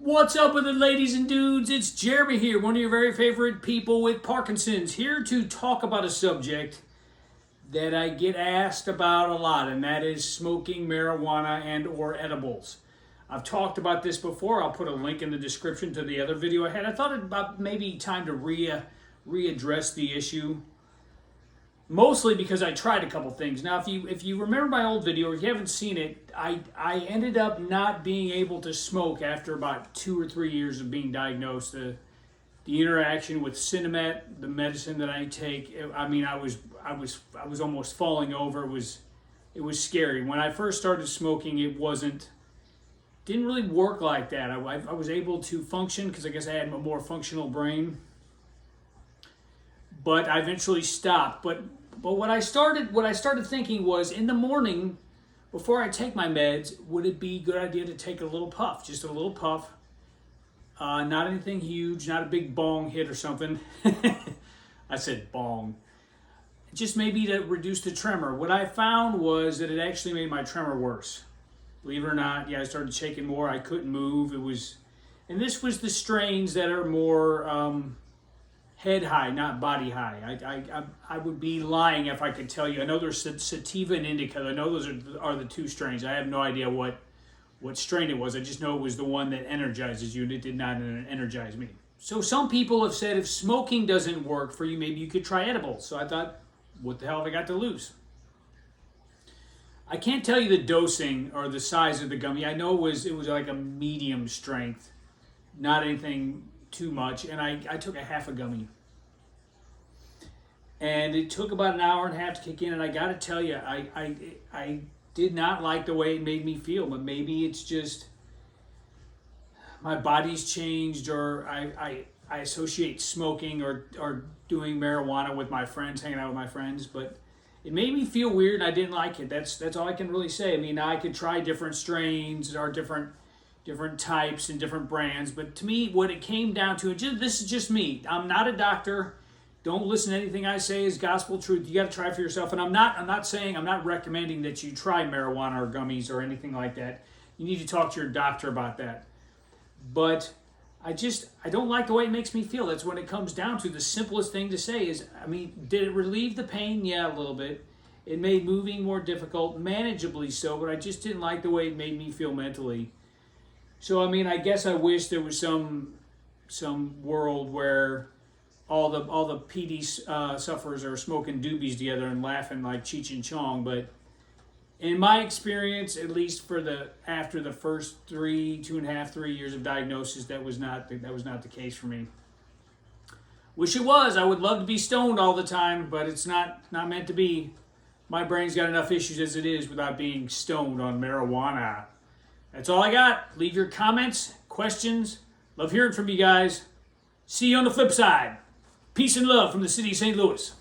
What's up with it, ladies and dudes? It's Jeremy here, one of your very favorite people with Parkinson's, here to talk about a subject that I get asked about a lot, and that is smoking marijuana and or edibles. I've talked about this before. I'll put a link in the description to the other video I had. I thought it about maybe time to readdress the issue. Mostly because I tried a couple things. Now, if you remember my old video, or if you haven't seen it, I ended up not being able to smoke after about 2 or 3 years of being diagnosed. The interaction with Cinemet, the medicine that I take, I mean, I was almost falling over. It was scary. When I first started smoking, didn't really work like that. I was able to function because I guess I had a more functional brain. But I eventually stopped. But what I started thinking was, in the morning, before I take my meds, would it be a good idea to take a little puff, just a little puff, not anything huge, not a big bong hit or something. I said bong. Just maybe to reduce the tremor. What I found was that it actually made my tremor worse. Believe it or not, yeah, I started shaking more. I couldn't move. And this was the strains that are more head high, not body high. I would be lying if I could tell you. I know there's sativa and indica. I know those are the two strains. I have no idea what strain it was. I just know it was the one that energizes you, and it did not energize me. So some people have said if smoking doesn't work for you, maybe you could try edibles. So I thought, what the hell have I got to lose? I can't tell you the dosing or the size of the gummy. I know it was like a medium strength, not anything too much, and I took a half a gummy, and it took about an hour and a half to kick in. And I got to tell you, I did not like the way it made me feel. But maybe it's just my body's changed, or I associate smoking or doing marijuana with my friends, hanging out with my friends. But it made me feel weird, and I didn't like it. That's all I can really say. I mean, I could try different strains or different types and different brands, but to me, what it came down to, this is just me. I'm not a doctor. Don't listen to anything I say as gospel truth. You got to try for yourself. And I'm not recommending that you try marijuana or gummies or anything like that. You need to talk to your doctor about that. But I don't like the way it makes me feel. That's when it comes down to. The simplest thing to say is, I mean, did it relieve the pain? Yeah, a little bit. It made moving more difficult, manageably so, but I just didn't like the way it made me feel mentally. So, I mean, I guess I wish there was some world where all the PD sufferers are smoking doobies together and laughing like Cheech and Chong. But in my experience, at least after the first 2.5, 3 years of diagnosis, that was not the case for me. Wish it was. I would love to be stoned all the time, but it's not meant to be. My brain's got enough issues as it is without being stoned on marijuana. That's all I got. Leave your comments, questions. Love hearing from you guys. See you on the flip side. Peace and love from the city of St. Louis.